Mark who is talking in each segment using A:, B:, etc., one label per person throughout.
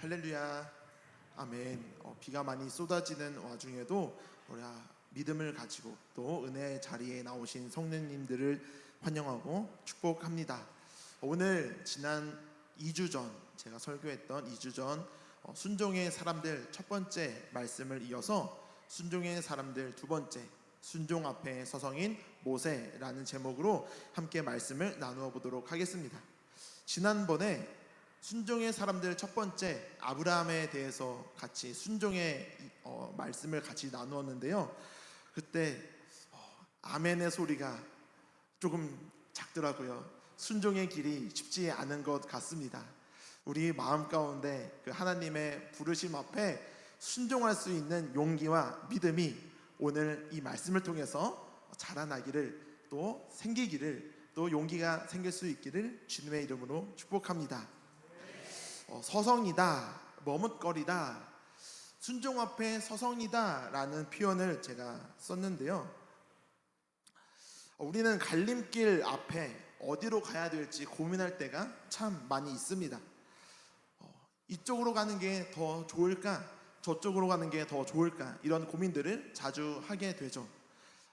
A: 할렐루야, 아멘. 비가 많이 쏟아지는 와중에도 우리 믿음을 가지고 또 은혜의 자리에 나오신 성도님들을 환영하고 축복합니다. 오늘 지난 2주 전 제가 설교했던 2주 전 순종의 사람들 첫 번째 말씀을 이어서 순종의 사람들 두 번째, 순종 앞에 서성인 모세라는 제목으로 함께 말씀을 나누어 보도록 하겠습니다. 지난번에 순종의 사람들 첫 번째 아브라함에 대해서 같이 순종의 말씀을 같이 나누었는데요. 그때 아멘의 소리가 조금 작더라고요. 순종의 길이 쉽지 않은 것 같습니다. 우리 마음 가운데 그 하나님의 부르심 앞에 순종할 수 있는 용기와 믿음이 오늘 이 말씀을 통해서 자라나기를, 또 생기기를, 또 용기가 생길 수 있기를 주님의 이름으로 축복합니다. 서성이다, 머뭇거리다, 순종 앞에 서성이다 라는 표현을 제가 썼는데요. 우리는 갈림길 앞에 어디로 가야 될지 고민할 때가 참 많이 있습니다. 이쪽으로 가는 게 더 좋을까, 저쪽으로 가는 게 더 좋을까, 이런 고민들을 자주 하게 되죠.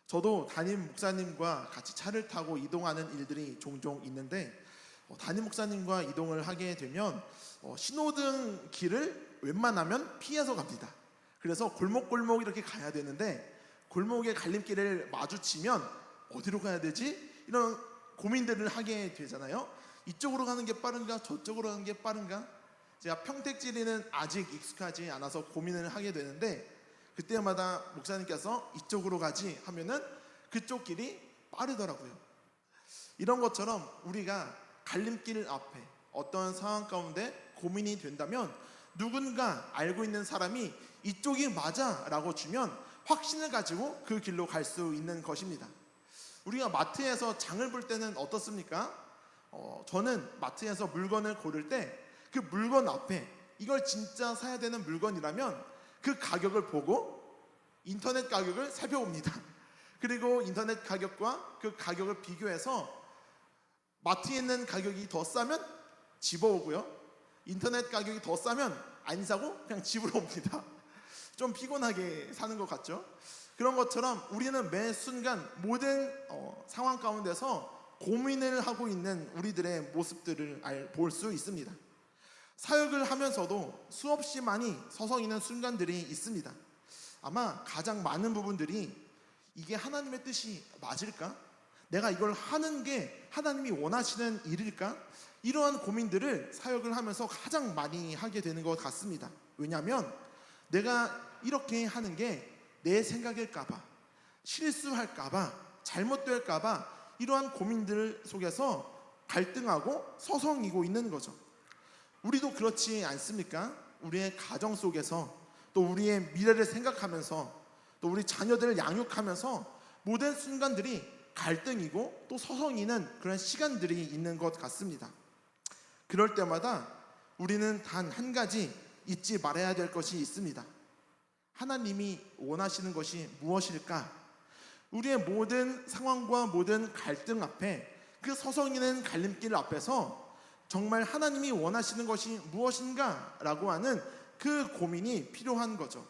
A: 저도 담임 목사님과 같이 차를 타고 이동하는 일들이 종종 있는데, 담임 목사님과 이동을 하게 되면 신호등 길을 웬만하면 피해서 갑니다. 그래서 골목골목 이렇게 가야 되는데, 골목의 갈림길을 마주치면 어디로 가야 되지? 이런 고민들을 하게 되잖아요. 이쪽으로 가는 게 빠른가, 저쪽으로 가는 게 빠른가? 제가 평택지리는 아직 익숙하지 않아서 고민을 하게 되는데, 그때마다 목사님께서 이쪽으로 가지 하면은 그쪽 길이 빠르더라고요. 이런 것처럼 우리가 갈림길 앞에 어떤 상황 가운데 고민이 된다면, 누군가 알고 있는 사람이 이쪽이 맞아 라고 주면 확신을 가지고 그 길로 갈 수 있는 것입니다. 우리가 마트에서 장을 볼 때는 어떻습니까? 저는 마트에서 물건을 고를 때 그 물건 앞에 이걸 진짜 사야 되는 물건이라면 그 가격을 보고 인터넷 가격을 살펴봅니다. 그리고 인터넷 가격과 그 가격을 비교해서 마트에 있는 가격이 더 싸면 집어오고요, 인터넷 가격이 더 싸면 안 사고 그냥 집으로 옵니다. 좀 피곤하게 사는 것 같죠? 그런 것처럼 우리는 매 순간 모든 상황 가운데서 고민을 하고 있는 우리들의 모습들을 볼 수 있습니다. 사역을 하면서도 수없이 많이 서성이는 순간들이 있습니다. 아마 가장 많은 부분들이 이게 하나님의 뜻이 맞을까? 내가 이걸 하는 게 하나님이 원하시는 일일까? 이러한 고민들을 사역을 하면서 가장 많이 하게 되는 것 같습니다. 왜냐하면 내가 이렇게 하는 게 내 생각일까봐, 실수할까봐, 잘못될까봐, 이러한 고민들 속에서 갈등하고 서성이고 있는 거죠. 우리도 그렇지 않습니까? 우리의 가정 속에서, 또 우리의 미래를 생각하면서, 또 우리 자녀들을 양육하면서 모든 순간들이 갈등이고 또 서성이는 그런 시간들이 있는 것 같습니다. 그럴 때마다 우리는 단 한 가지 잊지 말아야 될 것이 있습니다. 하나님이 원하시는 것이 무엇일까? 우리의 모든 상황과 모든 갈등 앞에, 그 서성이는 갈림길 앞에서 정말 하나님이 원하시는 것이 무엇인가? 라고 하는 그 고민이 필요한 거죠.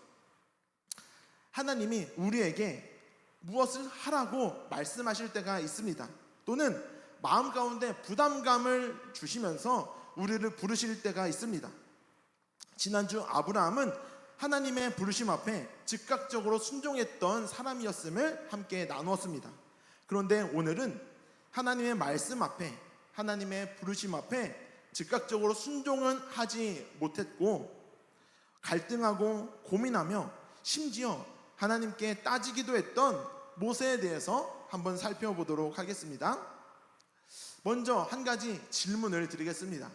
A: 하나님이 우리에게 무엇을 하라고 말씀하실 때가 있습니다. 또는 마음 가운데 부담감을 주시면서 우리를 부르실 때가 있습니다. 지난주 아브라함은 하나님의 부르심 앞에 즉각적으로 순종했던 사람이었음을 함께 나누었습니다. 그런데 오늘은 하나님의 말씀 앞에, 하나님의 부르심 앞에 즉각적으로 순종은 하지 못했고 갈등하고 고민하며 심지어 하나님께 따지기도 했던 모세에 대해서 한번 살펴보도록 하겠습니다. 먼저 한 가지 질문을 드리겠습니다.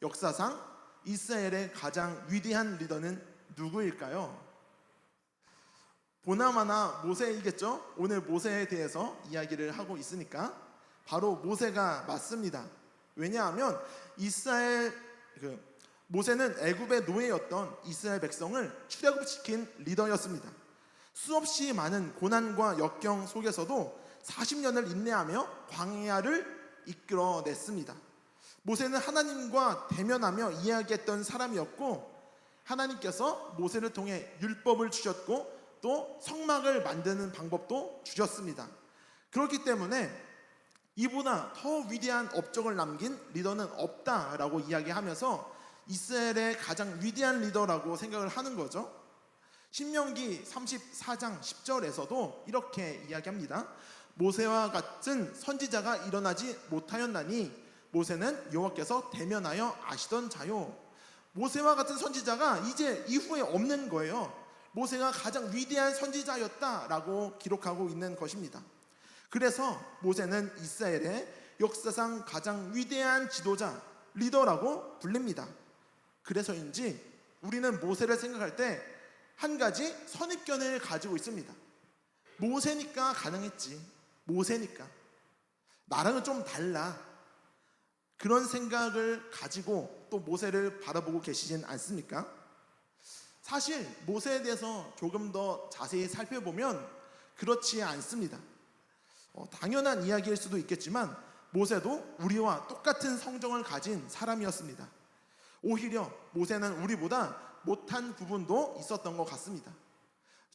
A: 역사상 이스라엘의 가장 위대한 리더는 누구일까요? 보나마나 모세이겠죠? 오늘 모세에 대해서 이야기를 하고 있으니까 바로 모세가 맞습니다. 왜냐하면 모세는 애굽의 노예였던 이스라엘 백성을 출애굽시킨 리더였습니다. 수없이 많은 고난과 역경 속에서도 40년을 인내하며 광야를 이끌어냈습니다. 모세는 하나님과 대면하며 이야기했던 사람이었고, 하나님께서 모세를 통해 율법을 주셨고 또 성막을 만드는 방법도 주셨습니다. 그렇기 때문에 이보다 더 위대한 업적을 남긴 리더는 없다라고 이야기하면서 이스라엘의 가장 위대한 리더라고 생각을 하는 거죠. 신명기 34장 10절에서도 이렇게 이야기합니다. 모세와 같은 선지자가 일어나지 못하였나니 모세는 여호와께서 대면하여 아시던 자요. 모세와 같은 선지자가 이제 이후에 없는 거예요. 모세가 가장 위대한 선지자였다라고 기록하고 있는 것입니다. 그래서 모세는 이스라엘의 역사상 가장 위대한 지도자, 리더라고 불립니다. 그래서인지 우리는 모세를 생각할 때 한 가지 선입견을 가지고 있습니다. 모세니까 가능했지. 모세니까. 나랑은 좀 달라. 그런 생각을 가지고 또 모세를 바라보고 계시진 않습니까? 사실 모세에 대해서 조금 더 자세히 살펴보면 그렇지 않습니다. 당연한 이야기일 수도 있겠지만 모세도 우리와 똑같은 성정을 가진 사람이었습니다. 오히려 모세는 우리보다 못한 부분도 있었던 것 같습니다.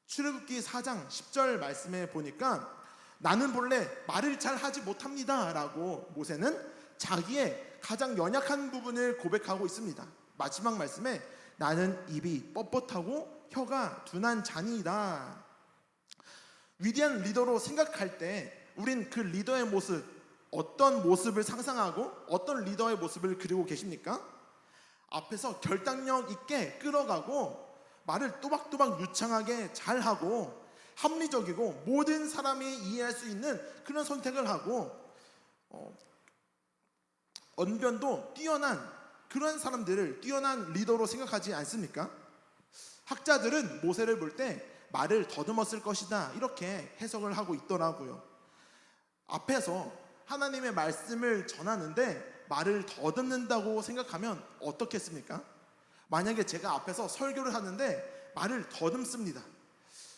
A: 출애굽기 4장 10절 말씀에 보니까 나는 본래 말을 잘 하지 못합니다 라고 모세는 자기의 가장 연약한 부분을 고백하고 있습니다. 마지막 말씀에 나는 입이 뻣뻣하고 혀가 둔한 자니이다. 위대한 리더로 생각할 때 우린 그 리더의 모습, 어떤 모습을 상상하고 어떤 리더의 모습을 그리고 계십니까? 앞에서 결단력 있게 끌어가고 말을 또박또박 유창하게 잘하고 합리적이고 모든 사람이 이해할 수 있는 그런 선택을 하고 언변도 뛰어난 그런 사람들을 뛰어난 리더로 생각하지 않습니까? 학자들은 모세를 볼 때 말을 더듬었을 것이다 이렇게 해석을 하고 있더라고요. 앞에서 하나님의 말씀을 전하는데 말을 더듬는다고 생각하면 어떻겠습니까? 만약에 제가 앞에서 설교를 하는데 말을 더듬습니다.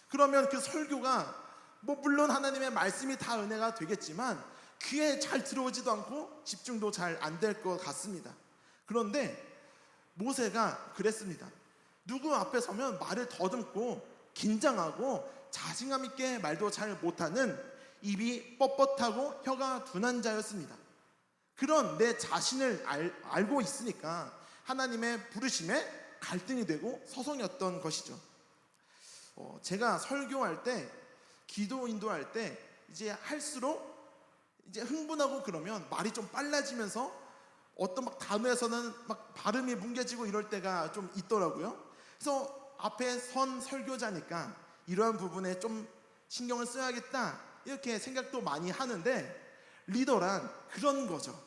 A: 그러면 그 설교가 물론 하나님의 말씀이 다 은혜가 되겠지만 귀에 잘 들어오지도 않고 집중도 잘 안 될 것 같습니다. 그런데 모세가 그랬습니다. 누구 앞에 서면 말을 더듬고 긴장하고 자신감 있게 말도 잘 못하는 입이 뻣뻣하고 혀가 둔한 자였습니다. 그런 내 자신을 알고 있으니까 하나님의 부르심에 갈등이 되고 서성였던 것이죠. 제가 설교할 때, 기도 인도할 때 이제 할수록 이제 흥분하고 그러면 말이 좀 빨라지면서 어떤 단어에서는 발음이 뭉개지고 이럴 때가 좀 있더라고요. 그래서 앞에 선 설교자니까 이러한 부분에 좀 신경을 써야겠다 이렇게 생각도 많이 하는데 리더란 그런 거죠.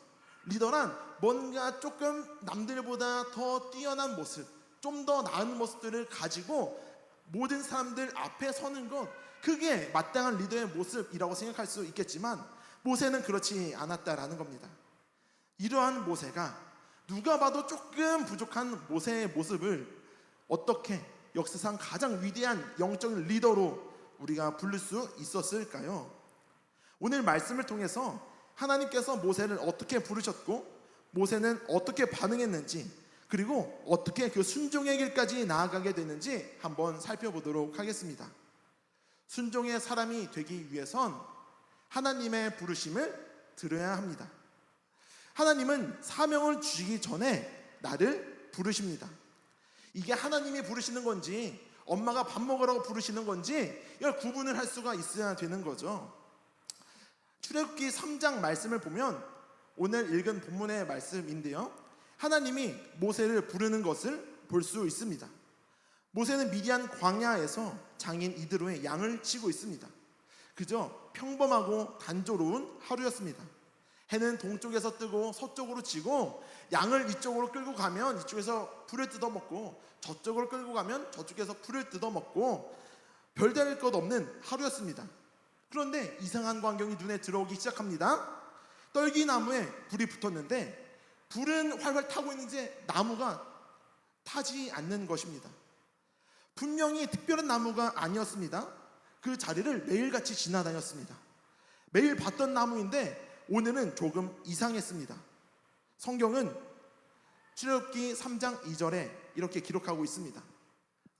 A: 리더란 뭔가 조금 남들보다 더 뛰어난 모습, 좀 더 나은 모습들을 가지고 모든 사람들 앞에 서는 것, 그게 마땅한 리더의 모습이라고 생각할 수 있겠지만 모세는 그렇지 않았다라는 겁니다. 이러한 모세가 누가 봐도 조금 부족한 모세의 모습을 어떻게 역사상 가장 위대한 영적인 리더로 우리가 부를 수 있었을까요? 오늘 말씀을 통해서 하나님께서 모세를 어떻게 부르셨고 모세는 어떻게 반응했는지 그리고 어떻게 그 순종의 길까지 나아가게 되는지 한번 살펴보도록 하겠습니다. 순종의 사람이 되기 위해선 하나님의 부르심을 들어야 합니다. 하나님은 사명을 주시기 전에 나를 부르십니다. 이게 하나님이 부르시는 건지 엄마가 밥 먹으라고 부르시는 건지 이걸 구분을 할 수가 있어야 되는 거죠. 출애굽기 3장 말씀을 보면 오늘 읽은 본문의 말씀인데요, 하나님이 모세를 부르는 것을 볼 수 있습니다. 모세는 미디안 광야에서 장인 이드로의 양을 치고 있습니다. 그저 평범하고 단조로운 하루였습니다. 해는 동쪽에서 뜨고 서쪽으로 지고 양을 이쪽으로 끌고 가면 이쪽에서 풀을 뜯어먹고 저쪽으로 끌고 가면 저쪽에서 풀을 뜯어먹고 별다를 것 없는 하루였습니다. 그런데 이상한 광경이 눈에 들어오기 시작합니다. 떨기나무에 불이 붙었는데 불은 활활 타고 있는데 나무가 타지 않는 것입니다. 분명히 특별한 나무가 아니었습니다. 그 자리를 매일같이 지나다녔습니다. 매일 봤던 나무인데 오늘은 조금 이상했습니다. 성경은 출애굽기 3장 2절에 이렇게 기록하고 있습니다.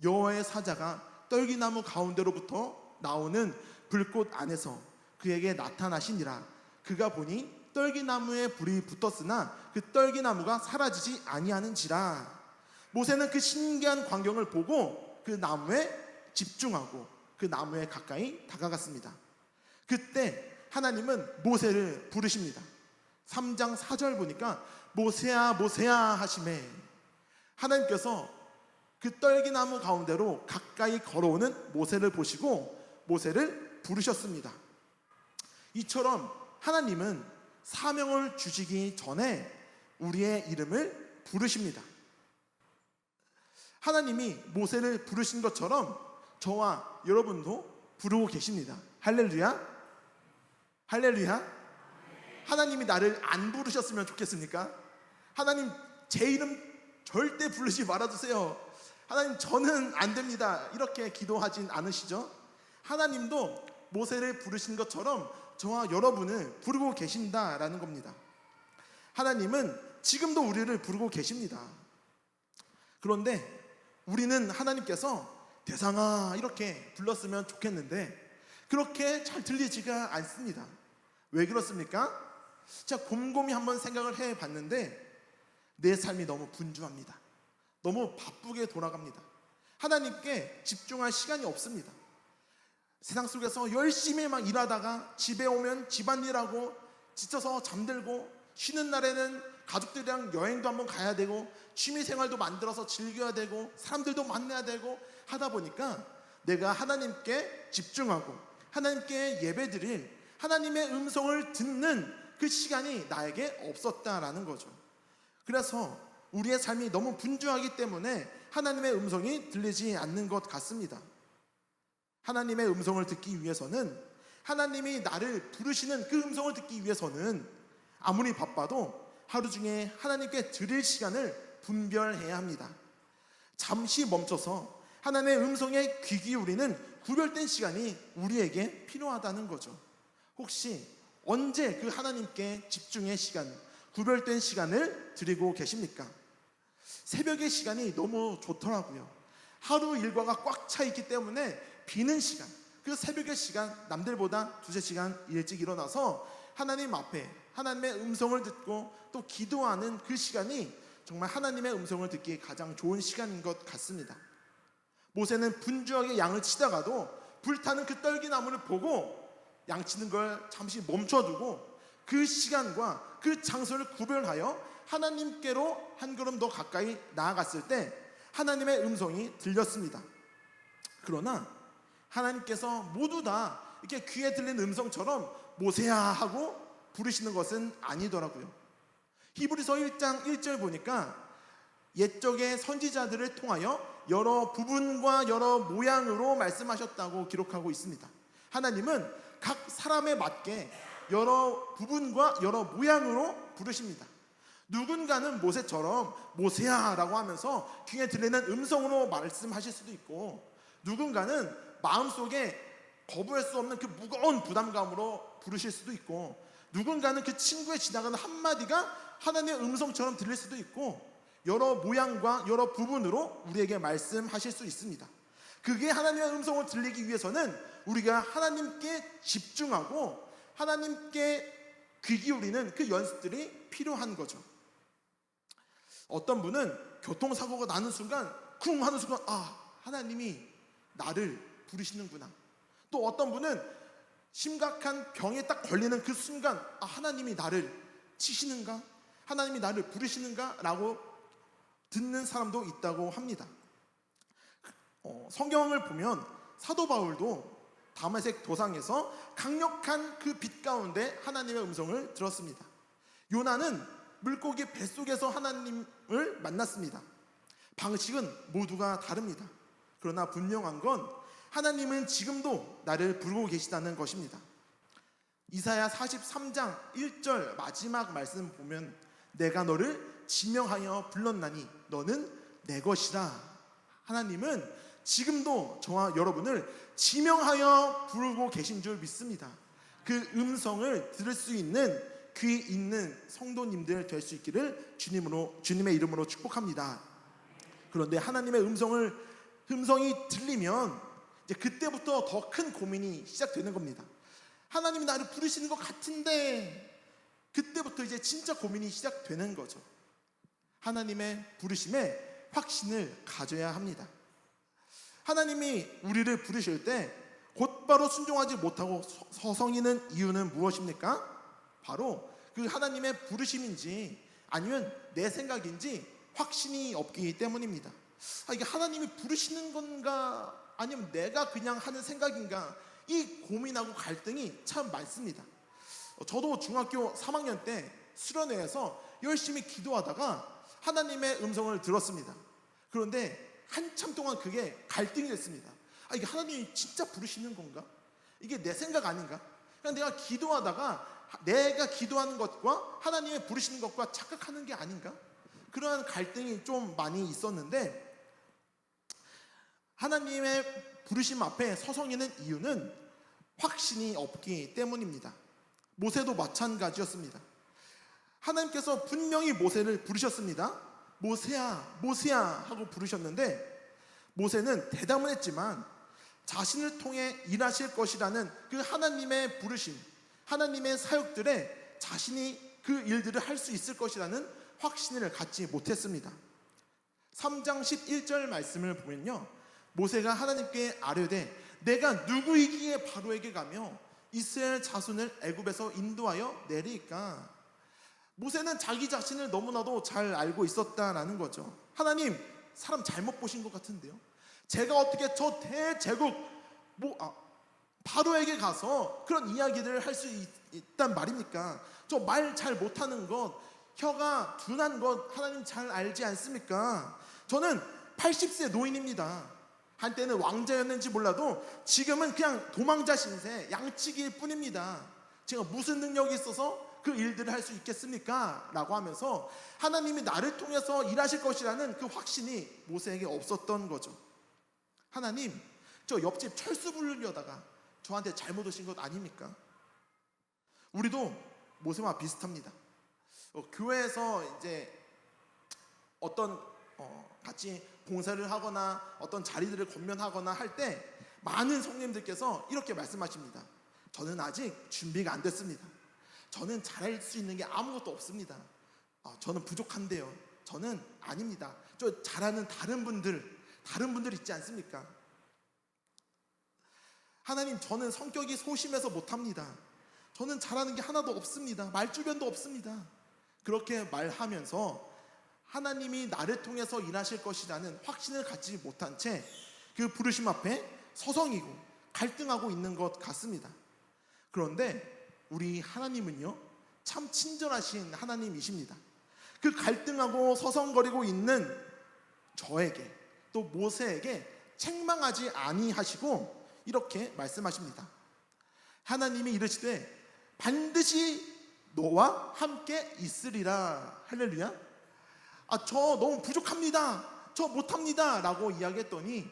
A: 여호와의 사자가 떨기나무 가운데로부터 나오는 불꽃 안에서 그에게 나타나시니라. 그가 보니 떨기나무에 불이 붙었으나 그 떨기나무가 사라지지 아니하는지라. 모세는 그 신기한 광경을 보고 그 나무에 집중하고 그 나무에 가까이 다가갔습니다. 그때 하나님은 모세를 부르십니다. 3장 4절 보니까 모세야 모세야 하시매, 하나님께서 그 떨기나무 가운데로 가까이 걸어오는 모세를 보시고 모세를 부르셨습니다. 이처럼 하나님은 사명을 주시기 전에 우리의 이름을 부르십니다. 하나님이 모세를 부르신 것처럼 저와 여러분도 부르고 계십니다. 할렐루야. 할렐루야. 하나님이 나를 안 부르셨으면 좋겠습니까? 하나님 제 이름 절대 부르지 말아주세요. 하나님 저는 안 됩니다. 이렇게 기도하진 않으시죠? 하나님도 모세를 부르신 것처럼 저와 여러분을 부르고 계신다라는 겁니다. 하나님은 지금도 우리를 부르고 계십니다. 그런데 우리는 하나님께서 대상아 이렇게 불렀으면 좋겠는데 그렇게 잘 들리지가 않습니다. 왜 그렇습니까? 제가 곰곰이 한번 생각을 해봤는데 내 삶이 너무 분주합니다. 너무 바쁘게 돌아갑니다. 하나님께 집중할 시간이 없습니다. 세상 속에서 열심히 막 일하다가 집에 오면 집안일하고 지쳐서 잠들고, 쉬는 날에는 가족들이랑 여행도 한번 가야 되고 취미생활도 만들어서 즐겨야 되고 사람들도 만나야 되고 하다 보니까 내가 하나님께 집중하고 하나님께 예배드릴 하나님의 음성을 듣는 그 시간이 나에게 없었다라는 거죠. 그래서 우리의 삶이 너무 분주하기 때문에 하나님의 음성이 들리지 않는 것 같습니다. 하나님의 음성을 듣기 위해서는, 하나님이 나를 부르시는 그 음성을 듣기 위해서는 아무리 바빠도 하루 중에 하나님께 드릴 시간을 분별해야 합니다. 잠시 멈춰서 하나님의 음성에 귀 기울이는 구별된 시간이 우리에게 필요하다는 거죠. 혹시 언제 그 하나님께 집중의 시간, 구별된 시간을 드리고 계십니까? 새벽의 시간이 너무 좋더라고요. 하루 일과가 꽉 차 있기 때문에 비는 시간, 그 새벽의 시간, 남들보다 2-3시간 일찍 일어나서 하나님 앞에 하나님의 음성을 듣고 또 기도하는 그 시간이 정말 하나님의 음성을 듣기에 가장 좋은 시간인 것 같습니다. 모세는 분주하게 양을 치다가도 불타는 그 떨기나무를 보고 양치는 걸 잠시 멈춰두고 그 시간과 그 장소를 구별하여 하나님께로 한 걸음 더 가까이 나아갔을 때 하나님의 음성이 들렸습니다. 그러나 하나님께서 모두 다 이렇게 귀에 들리는 음성처럼 모세야 하고 부르시는 것은 아니더라고요. 히브리서 1장 1절 보니까 옛적의 선지자들을 통하여 여러 부분과 여러 모양으로 말씀하셨다고 기록하고 있습니다. 하나님은 각 사람에 맞게 여러 부분과 여러 모양으로 부르십니다. 누군가는 모세처럼 모세야 라고 하면서 귀에 들리는 음성으로 말씀하실 수도 있고, 누군가는 마음속에 거부할 수 없는 그 무거운 부담감으로 부르실 수도 있고, 누군가는 그 친구의 지나가는 한마디가 하나님의 음성처럼 들릴 수도 있고, 여러 모양과 여러 부분으로 우리에게 말씀하실 수 있습니다. 그게 하나님의 음성을 들리기 위해서는 우리가 하나님께 집중하고 하나님께 귀 기울이는 그 연습들이 필요한 거죠. 어떤 분은 교통사고가 나는 순간 쿵 하는 순간 하나님이 나를 부르시는구나. 또 어떤 분은 심각한 병에 딱 걸리는 그 순간 하나님이 나를 치시는가? 하나님이 나를 부르시는가? 라고 듣는 사람도 있다고 합니다. 성경을 보면 사도 바울도 다메섹 도상에서 강력한 그 빛 가운데 하나님의 음성을 들었습니다. 요나는 물고기 뱃속에서 하나님을 만났습니다. 방식은 모두가 다릅니다. 그러나 분명한 건 하나님은 지금도 나를 부르고 계시다는 것입니다. 이사야 43장 1절 마지막 말씀 보면 내가 너를 지명하여 불렀나니 너는 내 것이라. 하나님은 지금도 저와 여러분을 지명하여 부르고 계신 줄 믿습니다. 그 음성을 들을 수 있는 귀 있는 성도님들 될 수 있기를 주님의 이름으로 축복합니다. 그런데 하나님의 음성이 들리면 이제 그때부터 더 큰 고민이 시작되는 겁니다. 하나님이 나를 부르시는 것 같은데, 그때부터 이제 진짜 고민이 시작되는 거죠. 하나님의 부르심에 확신을 가져야 합니다. 하나님이 우리를 부르실 때 곧바로 순종하지 못하고 서성이는 이유는 무엇입니까? 바로 그 하나님의 부르심인지 아니면 내 생각인지 확신이 없기 때문입니다. 이게 하나님이 부르시는 건가 아니면 내가 그냥 하는 생각인가, 이 고민하고 갈등이 참 많습니다. 저도 중학교 3학년 때 수련회에서 열심히 기도하다가 하나님의 음성을 들었습니다. 그런데 한참 동안 그게 갈등이 됐습니다. 이게 하나님이 진짜 부르시는 건가? 이게 내 생각 아닌가? 그냥 내가 기도하다가 내가 기도하는 것과 하나님의 부르시는 것과 착각하는 게 아닌가? 그러한 갈등이 좀 많이 있었는데, 하나님의 부르심 앞에 서성이는 이유는 확신이 없기 때문입니다. 모세도 마찬가지였습니다. 하나님께서 분명히 모세를 부르셨습니다. 모세야, 모세야 하고 부르셨는데 모세는 대답을 했지만 자신을 통해 일하실 것이라는 그 하나님의 부르심, 하나님의 사역들에 자신이 그 일들을 할 수 있을 것이라는 확신을 갖지 못했습니다. 3장 11절 말씀을 보면요, 모세가 하나님께 아뢰되 내가 누구이기에 바로에게 가며 이스라엘 자손을 애굽에서 인도하여 내리까. 모세는 자기 자신을 너무나도 잘 알고 있었다라는 거죠. 하나님, 사람 잘못 보신 것 같은데요, 제가 어떻게 저 대제국 바로에게 가서 그런 이야기들을 할 수 있단 말입니까? 저 말 잘 못하는 것, 혀가 둔한 것 하나님 잘 알지 않습니까? 저는 80세 노인입니다. 한때는 왕자였는지 몰라도 지금은 그냥 도망자 신세, 양치기일 뿐입니다. 제가 무슨 능력이 있어서 그 일들을 할 수 있겠습니까? 라고 하면서 하나님이 나를 통해서 일하실 것이라는 그 확신이 모세에게 없었던 거죠. 하나님, 저 옆집 철수 부르려다가 저한테 잘못 오신 것 아닙니까? 우리도 모세와 비슷합니다. 교회에서 이제 어떤 같이 봉사를 하거나 어떤 자리들을 권면하거나 할 때 많은 성님들께서 이렇게 말씀하십니다. 저는 아직 준비가 안 됐습니다. 저는 잘할 수 있는 게 아무것도 없습니다. 저는 부족한데요. 저는 아닙니다. 저 잘하는 다른 분들 있지 않습니까? 하나님, 저는 성격이 소심해서 못합니다. 저는 잘하는 게 하나도 없습니다. 말주변도 없습니다. 그렇게 말하면서 하나님이 나를 통해서 일하실 것이라는 확신을 갖지 못한 채 그 부르심 앞에 서성이고 갈등하고 있는 것 같습니다. 그런데 우리 하나님은요, 참 친절하신 하나님이십니다. 그 갈등하고 서성거리고 있는 저에게, 또 모세에게 책망하지 아니하시고 이렇게 말씀하십니다. 하나님이 이르시되 반드시 너와 함께 있으리라. 할렐루야. 저 너무 부족합니다, 저 못합니다 라고 이야기했더니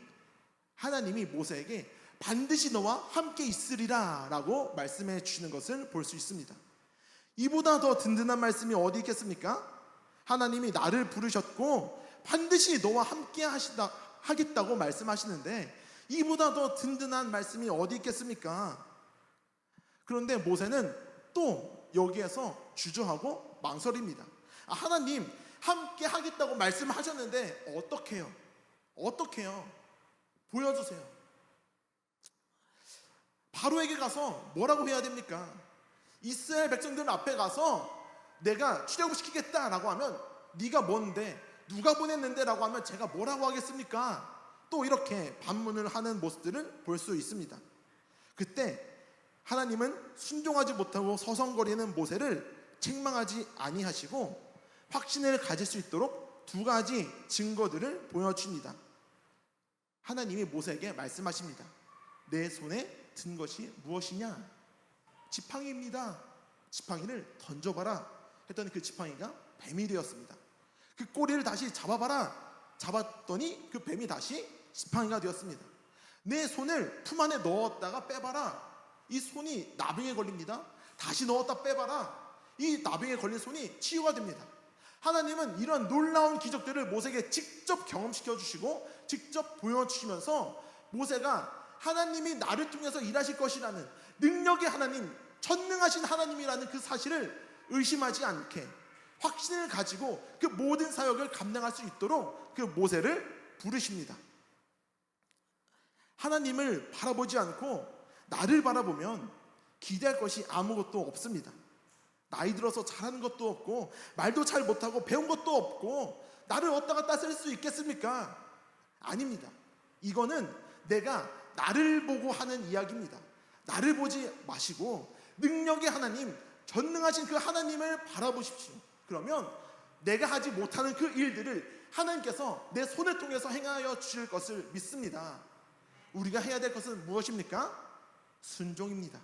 A: 하나님이 모세에게 반드시 너와 함께 있으리라 라고 말씀해 주시는 것을 볼 수 있습니다. 이보다 더 든든한 말씀이 어디 있겠습니까? 하나님이 나를 부르셨고 반드시 너와 함께 하겠다고 말씀하시는데 이보다 더 든든한 말씀이 어디 있겠습니까? 그런데 모세는 또 여기에서 주저하고 망설입니다. 하나님, 함께 하겠다고 말씀하셨는데 어떻게 해요? 보여주세요. 바로에게 가서 뭐라고 해야 됩니까? 이스라엘 백성들 앞에 가서 내가 출애굽시키겠다라고 하면 네가 뭔데, 누가 보냈는데 라고 하면 제가 뭐라고 하겠습니까? 또 이렇게 반문을 하는 모습들을 볼 수 있습니다. 그때 하나님은 순종하지 못하고 서성거리는 모세를 책망하지 아니하시고 확신을 가질 수 있도록 두 가지 증거들을 보여줍니다. 하나님이 모세에게 말씀하십니다. 내 손에 든 것이 무엇이냐? 지팡이입니다. 지팡이를 던져봐라 했더니 그 지팡이가 뱀이 되었습니다. 그 꼬리를 다시 잡아봐라. 잡았더니 그 뱀이 다시 지팡이가 되었습니다. 내 손을 품 안에 넣었다가 빼봐라. 이 손이 나병에 걸립니다. 다시 넣었다 빼봐라. 이 나병에 걸린 손이 치유가 됩니다. 하나님은 이런 놀라운 기적들을 모세에게 직접 경험시켜 주시고 직접 보여주시면서 모세가 하나님이 나를 통해서 일하실 것이라는 능력의 하나님, 전능하신 하나님이라는 그 사실을 의심하지 않게 확신을 가지고 그 모든 사역을 감당할 수 있도록 그 모세를 부르십니다. 하나님을 바라보지 않고 나를 바라보면 기대할 것이 아무것도 없습니다. 나이 들어서 잘하는 것도 없고 말도 잘 못하고 배운 것도 없고 나를 어디다 갖다 쓸 수 있겠습니까? 아닙니다. 이거는 내가 나를 보고 하는 이야기입니다. 나를 보지 마시고 능력의 하나님, 전능하신 그 하나님을 바라보십시오. 그러면 내가 하지 못하는 그 일들을 하나님께서 내 손을 통해서 행하여 주실 것을 믿습니다. 우리가 해야 될 것은 무엇입니까? 순종입니다.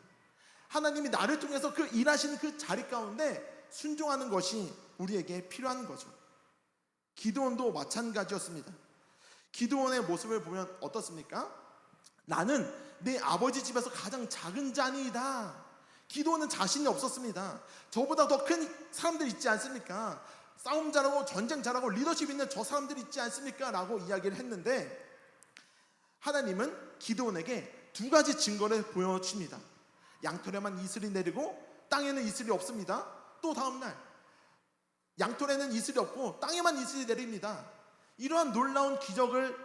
A: 하나님이 나를 통해서 그 일하시는 그 자리 가운데 순종하는 것이 우리에게 필요한 거죠. 기드온도 마찬가지였습니다. 기드온의 모습을 보면 어떻습니까? 나는 내 아버지 집에서 가장 작은 자니이다. 기드온은 자신이 없었습니다. 저보다 더 큰 사람들 있지 않습니까? 싸움 잘하고 전쟁 잘하고 리더십 있는 저 사람들 있지 않습니까? 라고 이야기를 했는데 하나님은 기드온에게 두 가지 증거를 보여줍니다. 양털에만 이슬이 내리고 땅에는 이슬이 없습니다. 또 다음날 양털에는 이슬이 없고 땅에만 이슬이 내립니다. 이러한 놀라운 기적을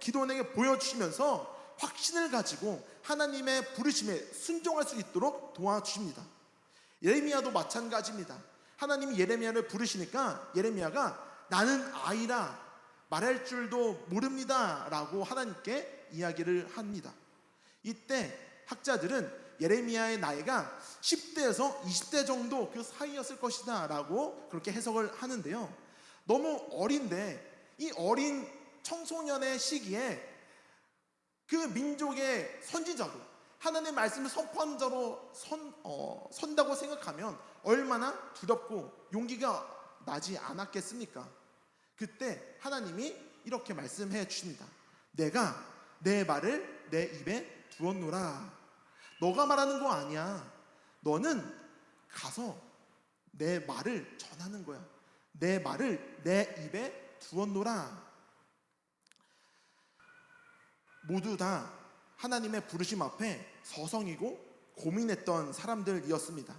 A: 기드온에게 보여주시면서 확신을 가지고 하나님의 부르심에 순종할 수 있도록 도와주십니다. 예레미야도 마찬가지입니다. 하나님이 예레미야를 부르시니까 예레미야가 나는 아이라 말할 줄도 모릅니다 라고 하나님께 이야기를 합니다. 이때 학자들은 예레미야의 나이가 10대에서 20대 정도 그 사이였을 것이다 라고 그렇게 해석을 하는데요. 너무 어린데 이 어린 청소년의 시기에 그 민족의 선지자로 하나님의 말씀을 선포하는 자로 선다고 생각하면 얼마나 두렵고 용기가 나지 않았겠습니까? 그때 하나님이 이렇게 말씀해 주십니다. 내가 내 말을 내 입에 두었노라. 너가 말하는 거 아니야. 너는 가서 내 말을 전하는 거야. 내 말을 내 입에 두었노라. 모두 다 하나님의 부르심 앞에 서성이고 고민했던 사람들이었습니다.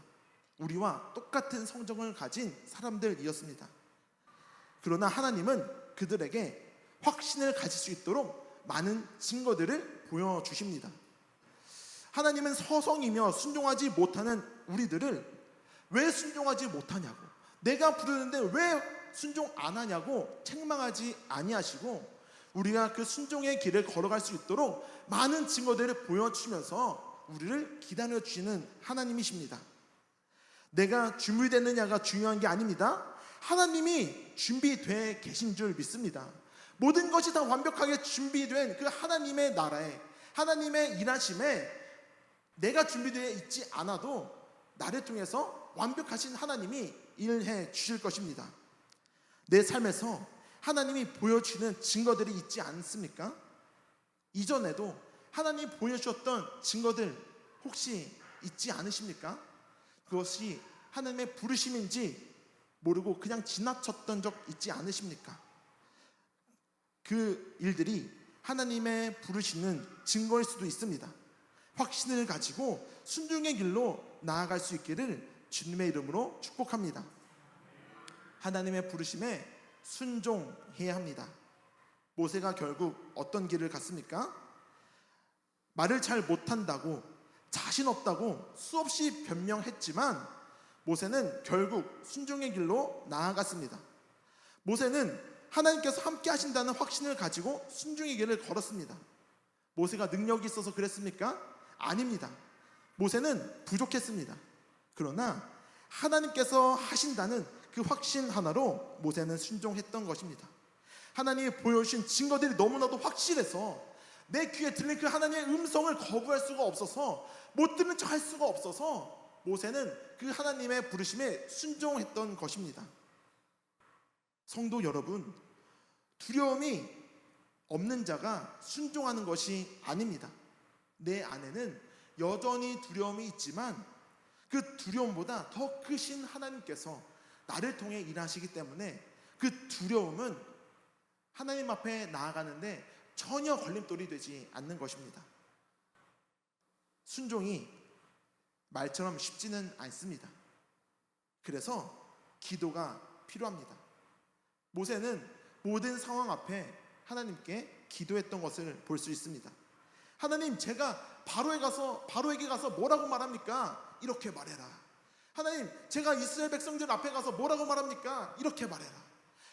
A: 우리와 똑같은 성정을 가진 사람들이었습니다. 그러나 하나님은 그들에게 확신을 가질 수 있도록 많은 증거들을 보여주십니다. 하나님은 서성이며 순종하지 못하는 우리들을 왜 순종하지 못하냐고, 내가 부르는데 왜 순종 안 하냐고 책망하지 아니하시고 우리가 그 순종의 길을 걸어갈 수 있도록 많은 증거들을 보여주시면서 우리를 기다려 주시는 하나님이십니다. 내가 준비됐느냐가 중요한 게 아닙니다. 하나님이 준비되어 계신 줄 믿습니다. 모든 것이 다 완벽하게 준비된 그 하나님의 나라에, 하나님의 일하심에 내가 준비되어 있지 않아도 나를 통해서 완벽하신 하나님이 일해 주실 것입니다. 내 삶에서 하나님이 보여주는 증거들이 있지 않습니까? 이전에도 하나님이 보여주셨던 증거들 혹시 있지 않으십니까? 그것이 하나님의 부르심인지 모르고 그냥 지나쳤던 적 있지 않으십니까? 그 일들이 하나님의 부르시는 증거일 수도 있습니다. 확신을 가지고 순종의 길로 나아갈 수 있기를 주님의 이름으로 축복합니다. 하나님의 부르심에 순종해야 합니다. 모세가 결국 어떤 길을 갔습니까? 말을 잘 못한다고, 자신 없다고 수없이 변명했지만 모세는 결국 순종의 길로 나아갔습니다. 모세는 하나님께서 함께 하신다는 확신을 가지고 순종의 길을 걸었습니다. 모세가 능력이 있어서 그랬습니까? 아닙니다. 모세는 부족했습니다. 그러나 하나님께서 하신다는 그 확신 하나로 모세는 순종했던 것입니다. 하나님이 보여주신 증거들이 너무나도 확실해서 내 귀에 들린 그 하나님의 음성을 거부할 수가 없어서, 못 듣는 척 할 수가 없어서 모세는 그 하나님의 부르심에 순종했던 것입니다. 성도 여러분, 두려움이 없는 자가 순종하는 것이 아닙니다. 내 안에는 여전히 두려움이 있지만 그 두려움보다 더 크신 하나님께서 나를 통해 일하시기 때문에 그 두려움은 하나님 앞에 나아가는데 전혀 걸림돌이 되지 않는 것입니다. 순종이 말처럼 쉽지는 않습니다. 그래서 기도가 필요합니다. 모세는 모든 상황 앞에 하나님께 기도했던 것을 볼 수 있습니다. 하나님, 제가 바로에게 가서 뭐라고 말합니까? 이렇게 말해라. 하나님, 제가 이스라엘 백성들 앞에 가서 뭐라고 말합니까? 이렇게 말해라.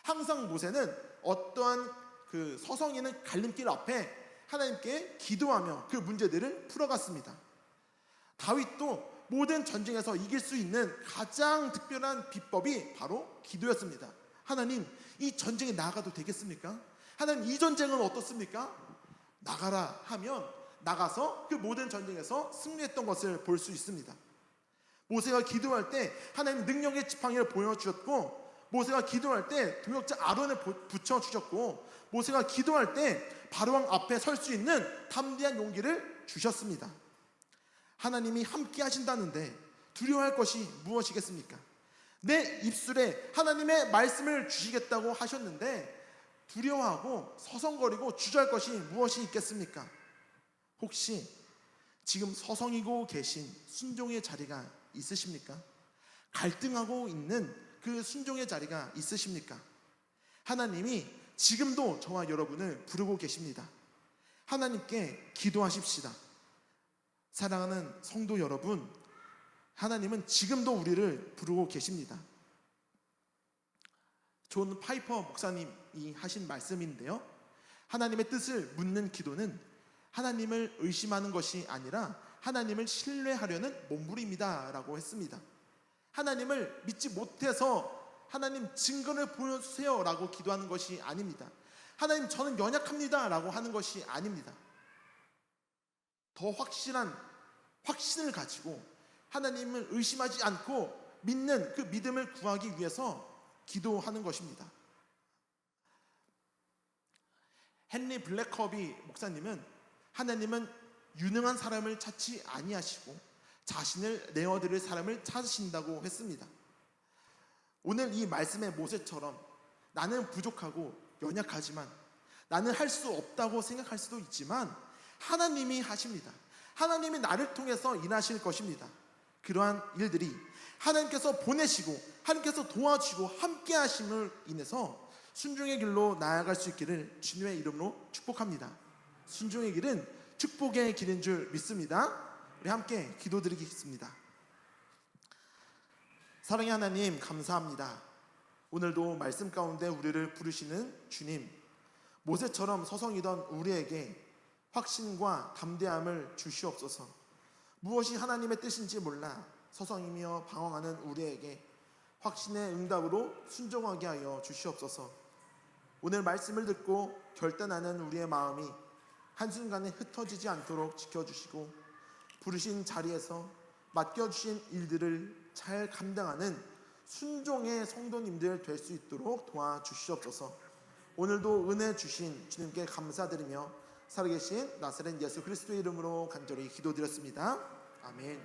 A: 항상 모세는 어떠한 그 서성이는 갈림길 앞에 하나님께 기도하며 그 문제들을 풀어갔습니다. 다윗도 모든 전쟁에서 이길 수 있는 가장 특별한 비법이 바로 기도였습니다. 하나님, 이 전쟁에 나가도 되겠습니까? 하나님, 이 전쟁은 어떻습니까? 나가라 하면 나가서 그 모든 전쟁에서 승리했던 것을 볼 수 있습니다. 모세가 기도할 때 하나님 능력의 지팡이를 보여주셨고, 모세가 기도할 때 동역자 아론을 붙여주셨고, 모세가 기도할 때 바로왕 앞에 설 수 있는 담대한 용기를 주셨습니다. 하나님이 함께 하신다는데 두려워할 것이 무엇이겠습니까? 내 입술에 하나님의 말씀을 주시겠다고 하셨는데 두려워하고 서성거리고 주저할 것이 무엇이 있겠습니까? 혹시 지금 서성이고 계신 순종의 자리가 있으십니까? 갈등하고 있는 그 순종의 자리가 있으십니까? 하나님이 지금도 저와 여러분을 부르고 계십니다. 하나님께 기도하십시다. 사랑하는 성도 여러분, 하나님은 지금도 우리를 부르고 계십니다. 존 파이퍼 목사님이 하신 말씀인데요, 하나님의 뜻을 묻는 기도는 하나님을 의심하는 것이 아니라 하나님을 신뢰하려는 몸부림이다 라고 했습니다. 하나님을 믿지 못해서 하나님 증거를 보여주세요 라고 기도하는 것이 아닙니다. 하나님, 저는 연약합니다 라고 하는 것이 아닙니다. 더 확실한 확신을 가지고 하나님을 의심하지 않고 믿는 그 믿음을 구하기 위해서 기도하는 것입니다. 헨리 블랙커비 목사님은 하나님은 유능한 사람을 찾지 아니하시고 자신을 내어드릴 사람을 찾으신다고 했습니다. 오늘 이 말씀의 모세처럼 나는 부족하고 연약하지만, 나는 할 수 없다고 생각할 수도 있지만 하나님이 하십니다. 하나님이 나를 통해서 일하실 것입니다. 그러한 일들이 하나님께서 보내시고 하나님께서 도와주시고 함께 하심을 인해서 순종의 길로 나아갈 수 있기를 주님의 이름으로 축복합니다. 순종의 길은 축복의 길인 줄 믿습니다. 우리 함께 기도드리겠습니다. 사랑의 하나님, 감사합니다. 오늘도 말씀 가운데 우리를 부르시는 주님, 모세처럼 서성이던 우리에게 확신과 담대함을 주시옵소서. 무엇이 하나님의 뜻인지 몰라 서성이며 방황하는 우리에게 확신의 응답으로 순종하게 하여 주시옵소서. 오늘 말씀을 듣고 결단하는 우리의 마음이 한순간에 흩어지지 않도록 지켜주시고 부르신 자리에서 맡겨주신 일들을 잘 감당하는 순종의 성도님들 될 수 있도록 도와주시옵소서. 오늘도 은혜 주신 주님께 감사드리며 살아계신 나사렛 예수 그리스도의 이름으로 간절히 기도드렸습니다. 아멘.